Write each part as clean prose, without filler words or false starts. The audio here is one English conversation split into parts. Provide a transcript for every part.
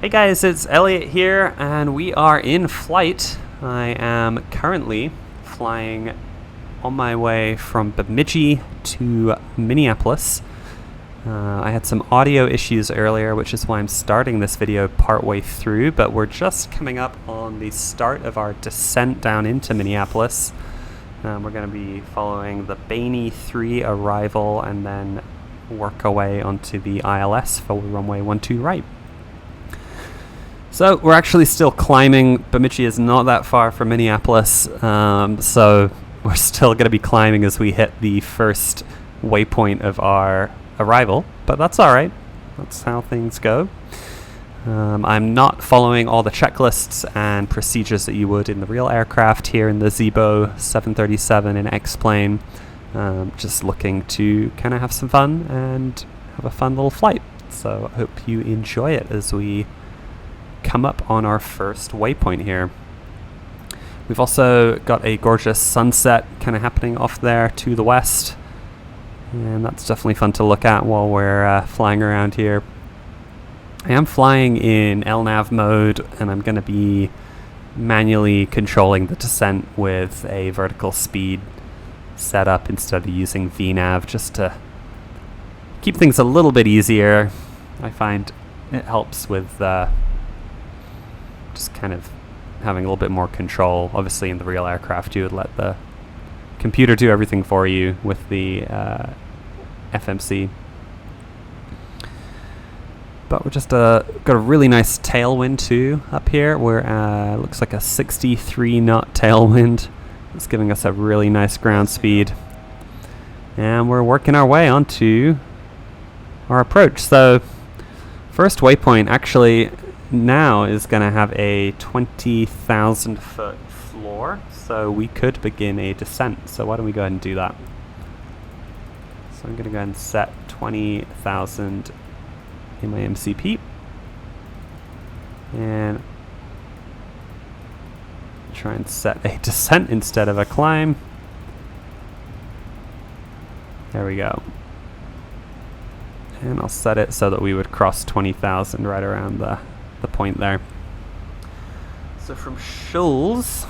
Hey guys, it's Elliot here, and we are in flight. I am currently flying on my way from Bemidji to Minneapolis. I had some audio issues earlier, which is why I'm starting this video partway through, but we're just coming up on the start of our descent down into Minneapolis. We're going to be following the Bemidji 3 arrival and then work our way onto the ILS for runway 12 right. So we're actually still climbing. Bemidji is not that far from Minneapolis, so we're still going to be climbing as we hit the first waypoint of our arrival, but that's all right. That's how things go. I'm not following all the checklists and procedures that you would in the real aircraft here in the Zibo 737 and X-plane. Just looking to kind of have some fun and have a fun little flight. So I hope you enjoy it as we come up on our first waypoint here. We've also got a gorgeous sunset kind of happening off there to the west, and that's definitely fun to look at while we're flying around here. I am flying in LNAV mode, and I'm going to be manually controlling the descent with a vertical speed setup instead of using VNAV, just to keep things a little bit easier. I find it helps with just kind of having a little bit more control. Obviously in the real aircraft you would let the computer do everything for you with the FMC. But we're just got a really nice tailwind too up here. We're looks like a 63 knot tailwind. It's giving us a really nice ground speed. And we're working our way onto our approach. So first waypoint actually now is going to have a 20,000 foot floor, so we could begin a descent. So why don't we go ahead and do that? So I'm going to go ahead and set 20,000 in my MCP and try and set a descent instead of a climb. There we go. And I'll set it so that we would cross 20,000 right around the point there. So from Shoals,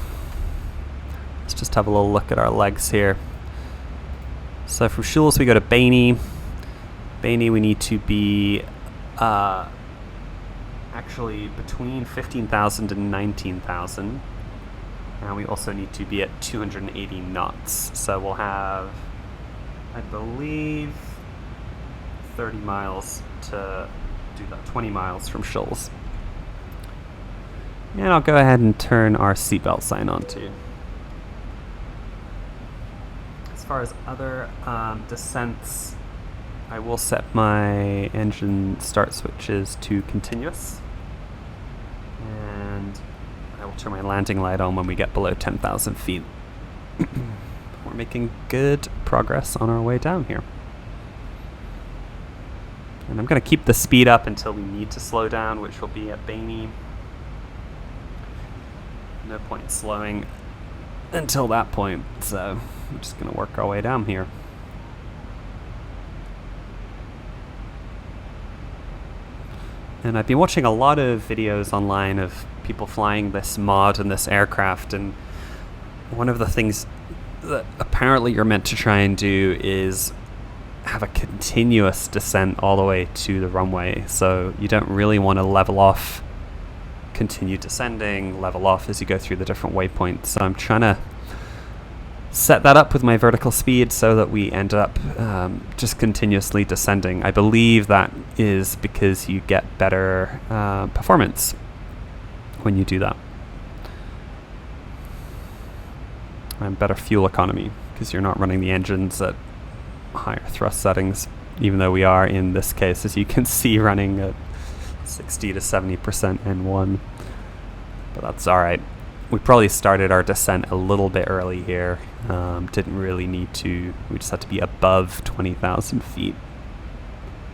let's just have a little look at our legs here. So from Shoals we go to Bemidji. Bemidji we need to be actually between 15,000 and 19,000. And we also need to be at 280 knots. So we'll have, I believe, 30 miles to do that, 20 miles from Shoals. And I'll go ahead and turn our seatbelt sign on too. As far as other descents, I will set my engine start switches to continuous. And I will turn my landing light on when we get below 10,000 feet. We're making good progress on our way down here. And I'm going to keep the speed up until we need to slow down, which will be at Bemidji. No point slowing until that point, so we're just going to work our way down here. And I've been watching a lot of videos online of people flying this mod and this aircraft, and one of the things that apparently you're meant to try and do is have a continuous descent all the way to the runway. So you don't really want to level off, continue descending, level off as you go through the different waypoints. So I'm trying to set that up with my vertical speed so that we end up just continuously descending. I believe that is because you get better performance when you do that. And better fuel economy because you're not running the engines at higher thrust settings, even though we are in this case, as you can see, running at 60 to 70% N1. But that's alright. We probably started our descent a little bit early here. Didn't really need to. We just had to be above 20,000 feet.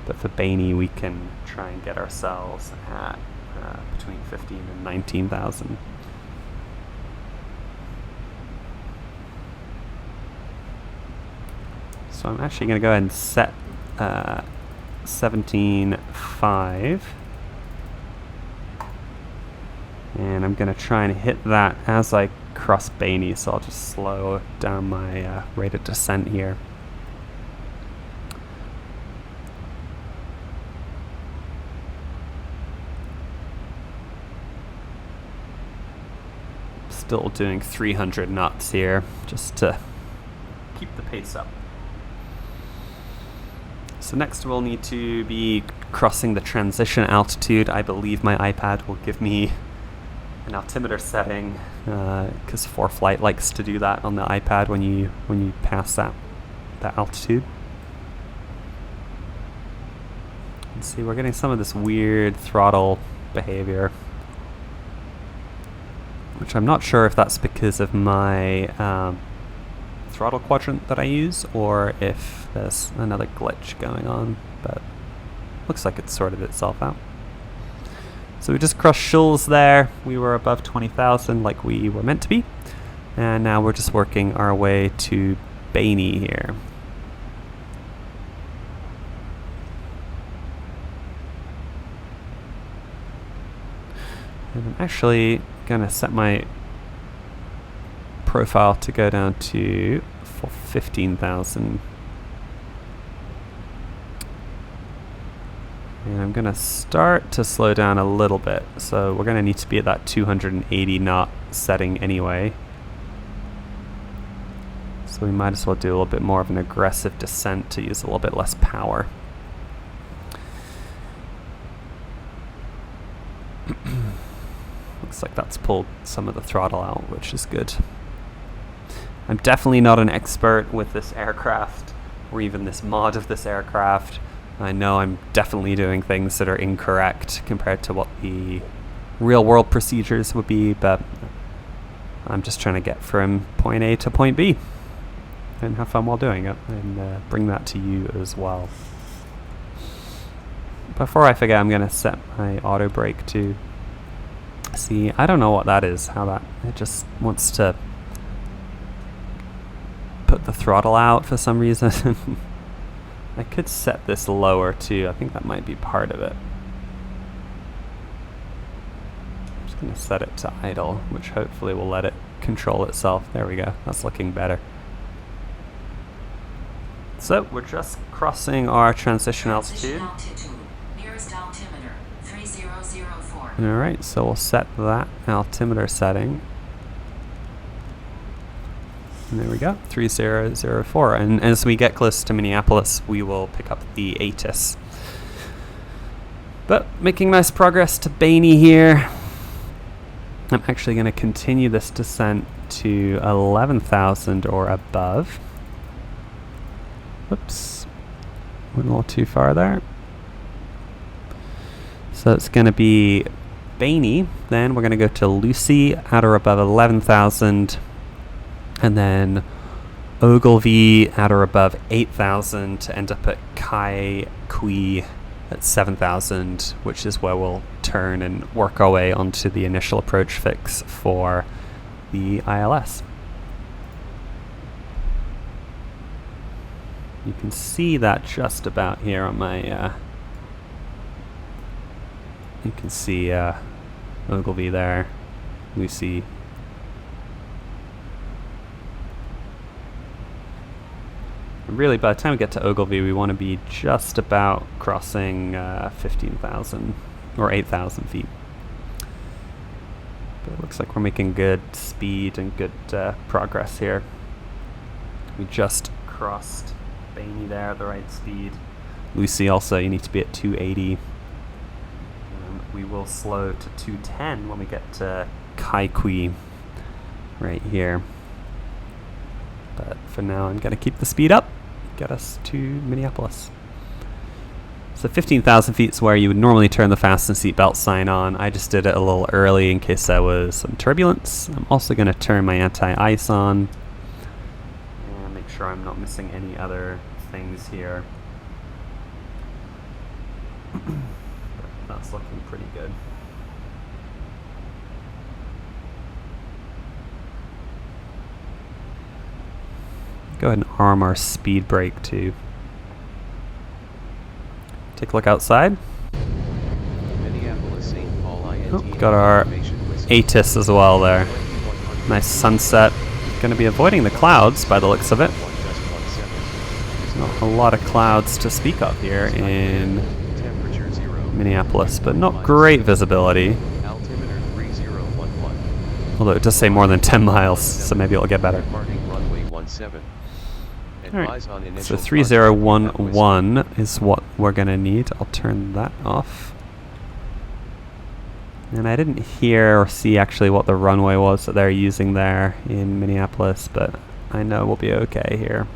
But for Bemidji, we can try and get ourselves at between 15 and 19,000. So I'm actually going to go ahead and set 17.5 I'm going to try and hit that as I cross Bemidji, so I'll just slow down my rate of descent here. Still doing 300 knots here, just to keep the pace up. So next we'll need to be crossing the transition altitude. I believe my iPad will give me an altimeter setting, because ForeFlight likes to do that on the iPad when you pass that altitude. Let's see, we're getting some of this weird throttle behavior, which I'm not sure if that's because of my throttle quadrant that I use, or if there's another glitch going on, but looks like it's sorted itself out. So we just crossed Schulz there. We were above 20,000 like we were meant to be, and now we're just working our way to Bemidji here. And I'm actually gonna set my profile to go down to 15,000. And I'm gonna start to slow down a little bit. So we're gonna need to be at that 280 knot setting anyway. So we might as well do a little bit more of an aggressive descent to use a little bit less power. Looks like that's pulled some of the throttle out, which is good. I'm definitely not an expert with this aircraft, or even this mod of this aircraft. I know I'm definitely doing things that are incorrect compared to what the real world procedures would be, but I'm just trying to get from point A to point B and have fun while doing it, and bring that to you as well. Before I forget, I'm going to set my auto brake to see. I don't know what that is, how that, it just wants to put the throttle out for some reason. I could set this lower too. I think that might be part of it. I'm just going to set it to idle, which hopefully will let it control itself. There we go. That's looking better. So we're just crossing our transition altitude. Nearest altimeter 3004. Alright, so we'll set that altimeter setting. And there we go, 3004. And as we get close to Minneapolis, we will pick up the ATIS. But making nice progress to Bemidji here. I'm actually going to continue this descent to 11,000 or above. Whoops, went a little too far there. So it's going to be Bemidji, then we're going to go to Lucy at or above 11,000. And then Ogilvy at or above 8,000 to end up at Kai Kui at 7,000, which is where we'll turn and work our way onto the initial approach fix for the ILS. You can see that just about here on my, you can see Ogilvy there, Lucy. Really, by the time we get to Ogilvy, we want to be just about crossing 15,000 or 8,000 feet. But it looks like we're making good speed and good progress here. We just crossed Bemidji there at the right speed. Lucy also, you need to be at 280. We will slow to 210 when we get to Kai Kui right here. But for now, I'm going to keep the speed up, get us to Minneapolis. So 15,000 feet is where you would normally turn the fasten seatbelt sign on. I just did it a little early in case there was some turbulence. I'm also going to turn my anti-ice on and make sure I'm not missing any other things here. But that's looking pretty good. Go ahead and arm our speed brake too. Take a look outside. Minneapolis, St. Paul, Oh, got our ATIS as well there. Nice sunset. Going to be avoiding the clouds by the looks of it. Not a lot of clouds to speak of here in Minneapolis, but not great visibility. Although it does say more than 10 miles, so maybe it'll get better. Alright, so 3011 is what we're going to need. I'll turn that off. And I didn't hear or see actually what the runway was that they're using there in Minneapolis, but I know we'll be okay here.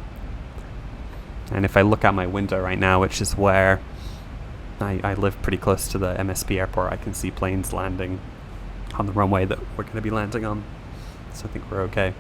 And if I look out my window right now, which is where I live pretty close to the MSP airport, I can see planes landing on the runway that we're going to be landing on. So I think we're okay.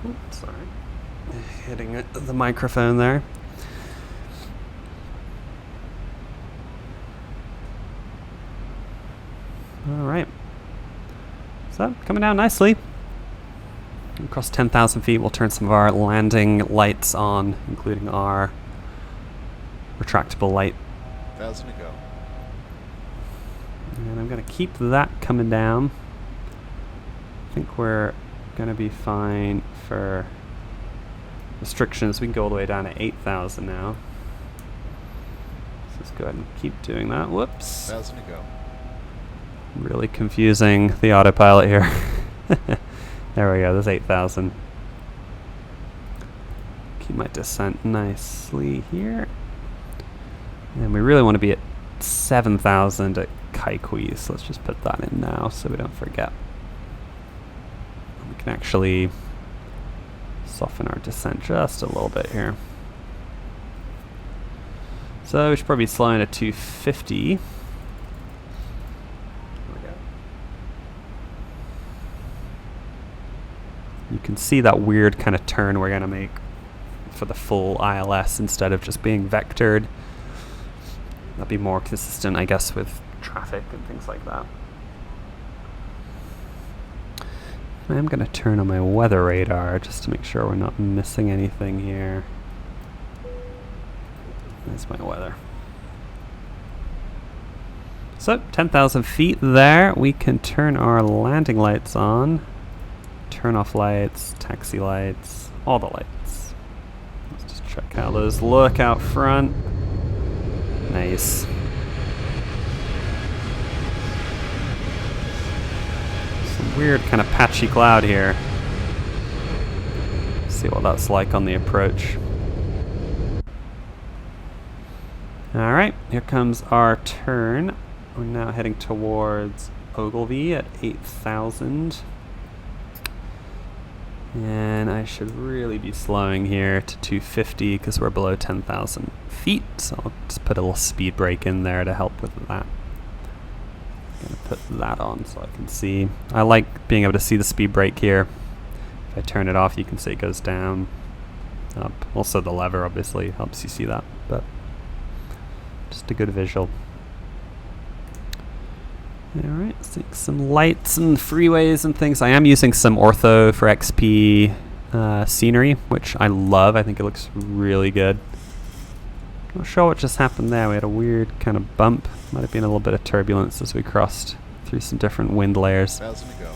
Oops, sorry. Hitting the microphone there. Alright. So, coming down nicely. Across 10,000 feet, we'll turn some of our landing lights on, including our retractable light. 1,000 to go. And I'm going to keep that coming down. I think we're going to be fine for restrictions. We can go all the way down to 8,000 now. So let's go ahead and keep doing that. Whoops. 1,000 to go. Really confusing the autopilot here. There we go, there's 8,000. Keep my descent nicely here. And we really want to be at 7,000 at Kaikui, so let's just put that in now so we don't forget. We can actually soften our descent just a little bit here. So we should probably be slowing at 250. You can see that weird kind of turn we're going to make for the full ILS instead of just being vectored. That'd be more consistent, I guess, with traffic and things like that. I'm going to turn on my weather radar just to make sure we're not missing anything here. There's my weather. So, 10,000 feet there. We can turn our landing lights on. Turn off lights, taxi lights, all the lights. Let's just check how those look out front. Nice. Some weird kind of patchy cloud here. See what that's like on the approach. Alright, here comes our turn. We're now heading towards Ogilvy at 8,000. And I should really be slowing here to 250 because we're below 10,000 feet. So I'll just put a little speed brake in there to help with that. I'm going to put that on so I can see. I like being able to see the speed brake here. If I turn it off, you can see it goes down, up. Also the lever obviously helps you see that, but just a good visual. Alright, see some lights and freeways and things. I am using some ortho for XP scenery, which I love. I think it looks really good. Not sure what just happened there. We had a weird kind of bump. Might have been a little bit of turbulence as we crossed through some different wind layers. 1,000 to go.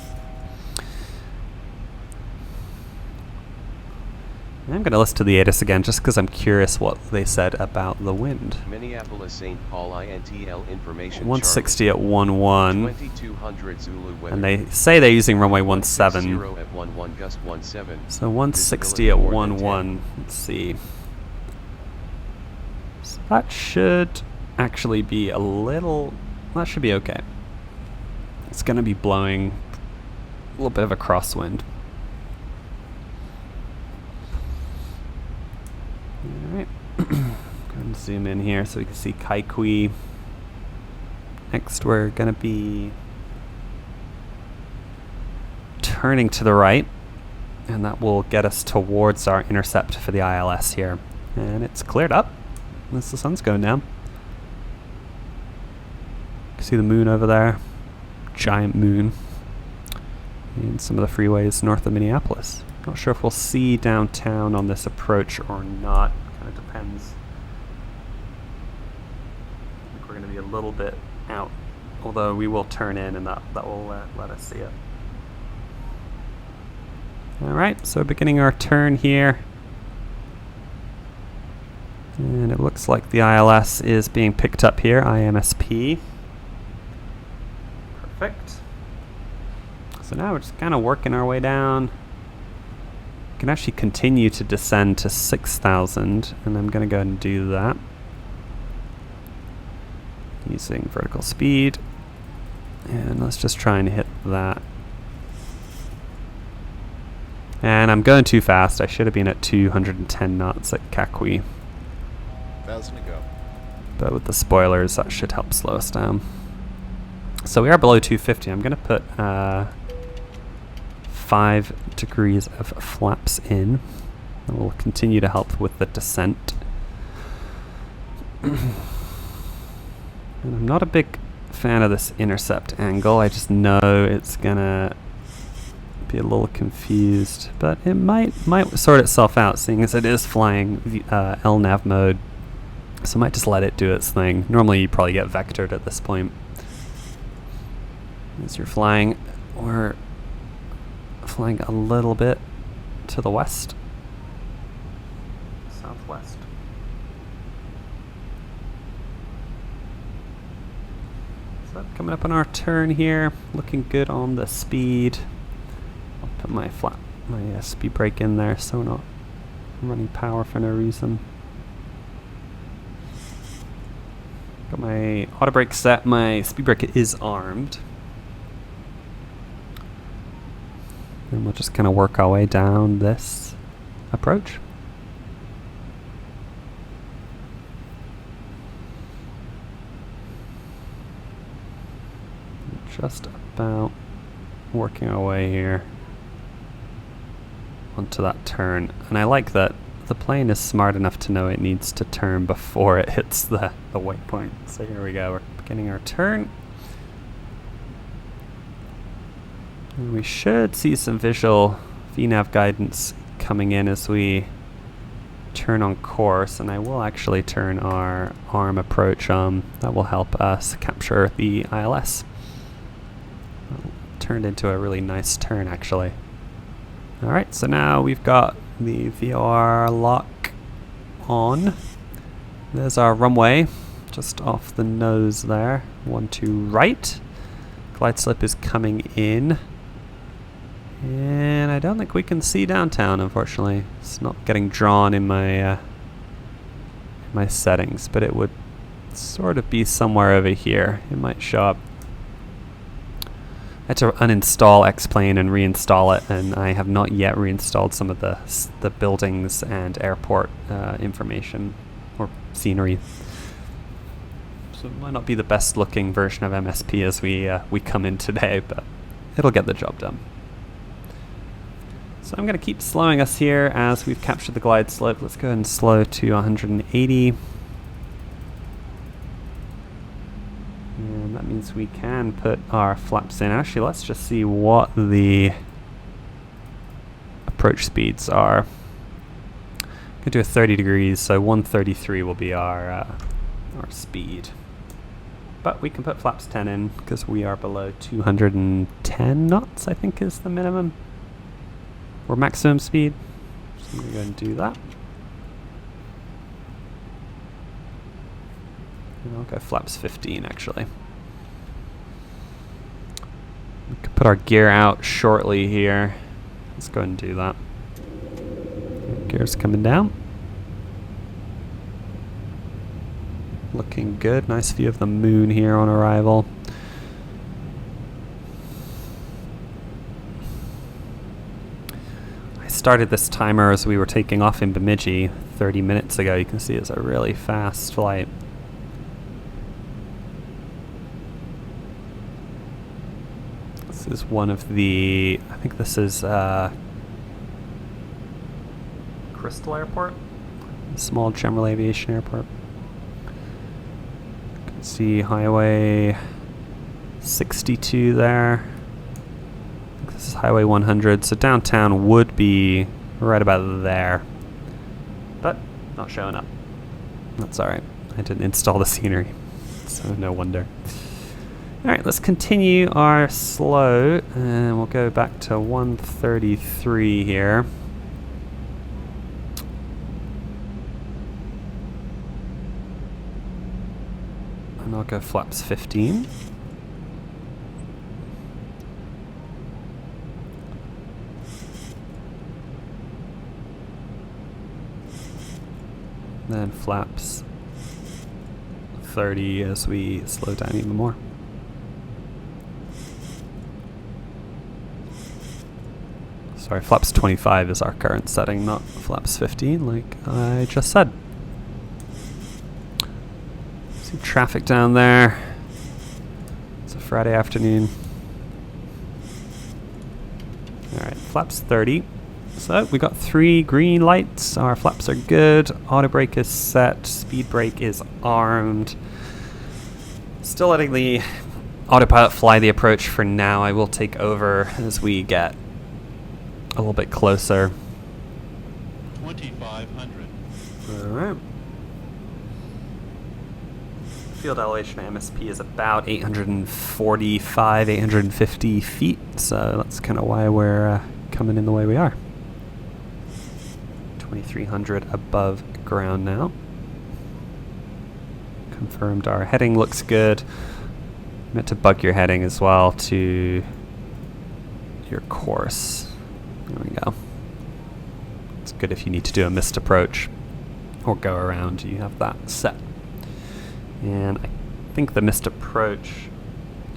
I'm going to listen to the ATIS again just because I'm curious what they said about the wind. Minneapolis St. Paul INTL information 160 at 11. 2200 Zulu weather. And they say they're using runway 17. At 11 gust 17. So 160 at 11. Let's see. So that should actually be a little... That should be okay. It's going to be blowing a little bit of a crosswind. Alright, go ahead and zoom in here so we can see Kaikui. Next we're going to be turning to the right, and that will get us towards our intercept for the ILS here. And it's cleared up. as the sun's going down. You can see the moon over there. Giant moon. And some of the freeways north of Minneapolis. Not sure if we'll see downtown on this approach or not. Kind of depends. I think we're going to be a little bit out. Although we will turn in and that will let us see it. Alright, so beginning our turn here. And it looks like the ILS is being picked up here, IMSP. Perfect. So now we're just kind of working our way down. We can actually continue to descend to 6,000, and I'm going to go ahead and do that. Using vertical speed. And let's just try and hit that. And I'm going too fast. I should have been at 210 knots at Kakwi. 1,000 to go. But with the spoilers, that should help slow us down. So we are below 250. I'm going to put 5 degrees of flaps in. That will continue to help with the descent. And I'm not a big fan of this intercept angle. I just know it's going to be a little confused. But it might sort itself out, seeing as it is flying LNAV mode. So I might just let it do its thing. Normally you probably get vectored at this point. As you're flying, we're flying a little bit to the west. Southwest. So coming up on our turn here. Looking good on the speed. I'll put my speed brake in there so we're not running power for no reason. Got my auto brake set. My speed brake is armed. And we'll just kind of work our way down this approach. Just about working our way here onto that turn. And I like that the plane is smart enough to know it needs to turn before it hits the waypoint. So here we go, we're beginning our turn. And we should see some visual VNAV guidance coming in as we turn on course, and I will actually turn our arm approach on. That will help us capture the ILS. Turned into a really nice turn actually. Alright, so now we've got the VOR lock on. There's our runway, just off the nose there. 1 to right. Glide slope is coming in. And I don't think we can see downtown, unfortunately. It's not getting drawn in my my settings, but it would sort of be somewhere over here. It might show up. I had to uninstall X-Plane and reinstall it, and I have not yet reinstalled some of the buildings and airport information or scenery. So it might not be the best looking version of MSP as we come in today, but it'll get the job done. So I'm going to keep slowing us here as we've captured the glide slope. Let's go ahead and slow to 180. And that means we can put our flaps in. Actually, let's just see what the approach speeds are. I'm going to do a 30 degrees, so 133 will be our speed. But we can put flaps 10 in because we are below 210 knots, I think is the minimum. Or maximum speed. So I'm going to go ahead and do that. And I'll go flaps 15 actually. We could put our gear out shortly here. Let's go ahead and do that. Gear's coming down. Looking good. Nice view of the moon here on arrival. Started this timer as we were taking off in Bemidji 30 minutes ago. You can see it's a really fast flight. This is one of the, I think this is Crystal Airport, small general aviation airport. See Highway 62 there. I think this is Highway 100, so downtown would be right about there. But not showing up. That's alright. I didn't install the scenery, so no wonder. Alright, let's continue our slow, and we'll go back to 133 here. And I'll go flaps 15. Then flaps 30 as we slow down even more. Sorry, flaps 25 is our current setting, not flaps 15 like I just said. See traffic down there. It's a Friday afternoon. Alright, flaps 30. So we got 3 green lights. Our flaps are good. Auto brake is set. Speed brake is armed. Still letting the autopilot fly the approach for now. I will take over as we get a little bit closer. 2,500. Alright. Field elevation at MSP is about 845, 850 feet. So that's kind of why we're coming in the way we are. 2,300 above ground now. Confirmed our heading looks good. Meant to bug your heading as well to your course. There we go. It's good if you need to do a missed approach or go around, you have that set. And I think the missed approach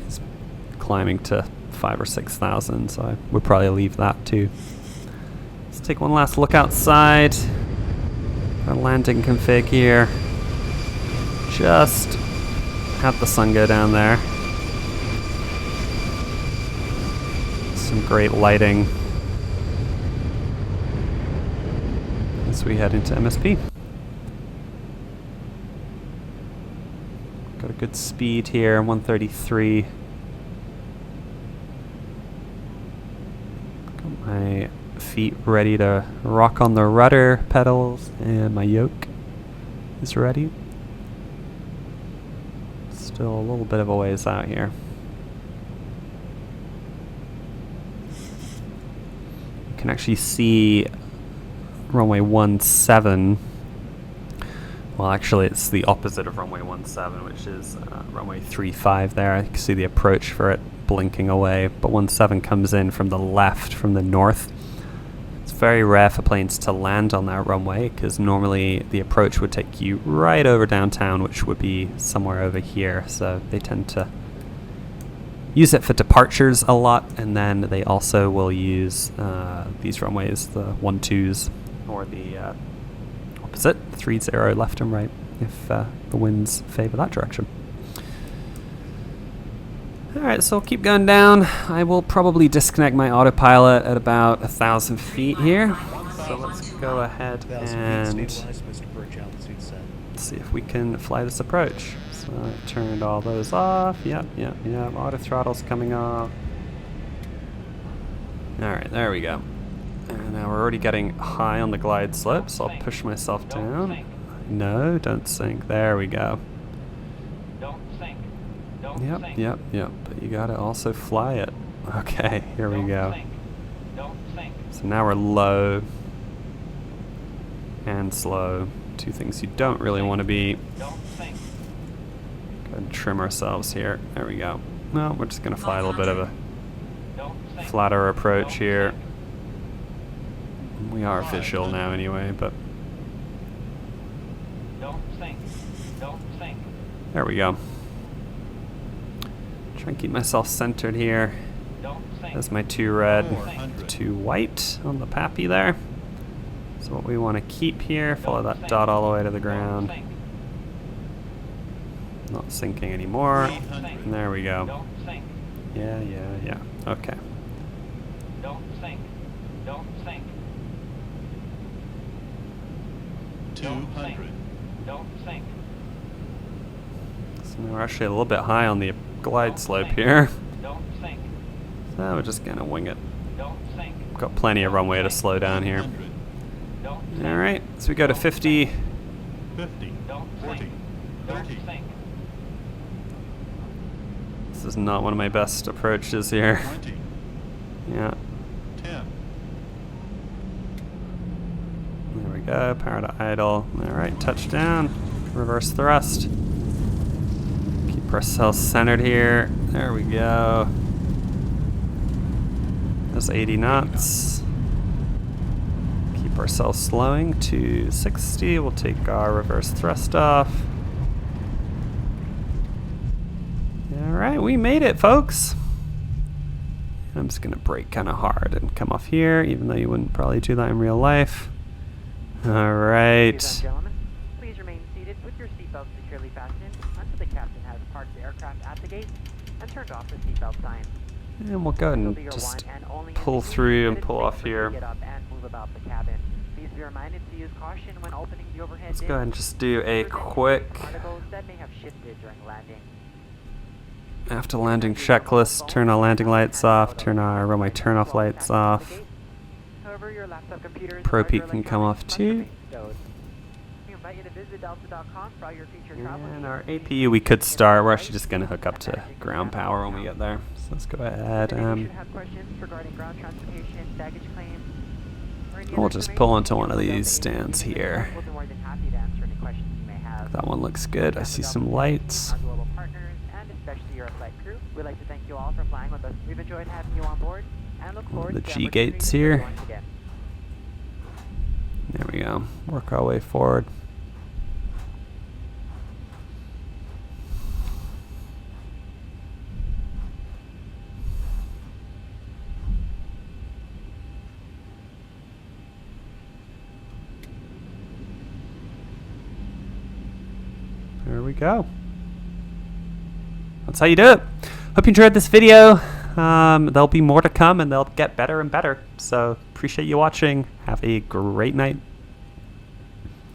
is climbing to 5,000 or 6,000, so I would probably leave that too. Let's take one last look outside. Our landing config here. Just have the sun go down there. Some great lighting as we head into MSP. Got a good speed here, 133. Got my feet ready to rock on the rudder pedals, and my yoke is ready. Still a little bit of a ways out here. You can actually see runway 17. Well, actually, it's the opposite of runway 17, which is runway 35 there. I can see the approach for it blinking away, but 17 comes in from the left, from the north. It's very rare for planes to land on that runway, because normally the approach would take you right over downtown, which would be somewhere over here. So they tend to use it for departures a lot, and then they also will use these runways, the 12s, or the opposite, 30 left and right, if the winds favor that direction. Alright, so I'll keep going down. I will probably disconnect my autopilot at about 1,000 feet here. So let's go ahead and see if we can fly this approach. So I turned all those off. Yep. Auto throttle's coming off. Alright, there we go. And now we're already getting high on the glide slope, so I'll push myself down. No, don't sink. There we go. Yep. But you gotta also fly it. Okay, here we go. So now we're low and slow. Two things you don't really want to be. Go ahead and trim ourselves here. There we go. No, we're just gonna fly a little bit of a flatter approach here. We are visual now anyway, but there we go. Try and keep myself centered here. There's my 2 red, 2 white on the pappy there. So what we want to keep here, follow that dot all the way to the ground. Not sinking anymore. And there we go. Yeah. Okay. Don't sink. 200. So So now we're actually a little bit high on the glide slope here. Don't sink. So we're just gonna wing it. Don't sink. Got plenty of runway to slow down here. 100, Don't sink. All right, so we go to 50. 50, Don't 40, sink. Don't 30, sink. This is not one of my best approaches here. 20, Yeah, 10, there we go. Power to idle. All right, touchdown. Reverse thrust. Keep ourselves centered here. There we go. That's 80 knots. Keep ourselves slowing to 60. We'll take our reverse thrust off. All right, we made it, folks. I'm just gonna brake kind of hard and come off here, even though you wouldn't probably do that in real life. All Ladies right. and gentlemen, please remain seated with your seatbelt securely fastened until the captain has parked the aircraft at the gate and turned off the seatbelt sign. And we'll go ahead This will and be your just one and only pull indication through that and it's pull safe off for you to here. Get up and move about the cabin. Please be reminded to use caution when opening the overhead Let's bin. go ahead and just do a Protect any quick particles that may have shifted during landing. after landing checklist. Turn our landing lights off. Turn our runway turn off lights off. However, your laptop computers Pro and peak other can come off electronics must too. remain stowed. We invite you to visit delta.com for all your future travel And needs. our APU we could start. We're actually just going to hook up to ground power when we get there. So let's go ahead. If you should have questions regarding ground transportation, baggage claims, or any We'll other just information, pull onto one of please these contact stands me. here. We'll be more than happy to answer any questions you may have. That one looks good. I see some Our lights. global partners, and especially your flight crew, we'd like to thank you all for flying with us. We've enjoyed having you on board and look forward The to G opportunities gates to serve here. you once again. There we go. Work our way forward. There we go. That's how you do it. Hope you enjoyed this video. There'll be more to come and they'll get better and better. So appreciate you watching. Have a great night.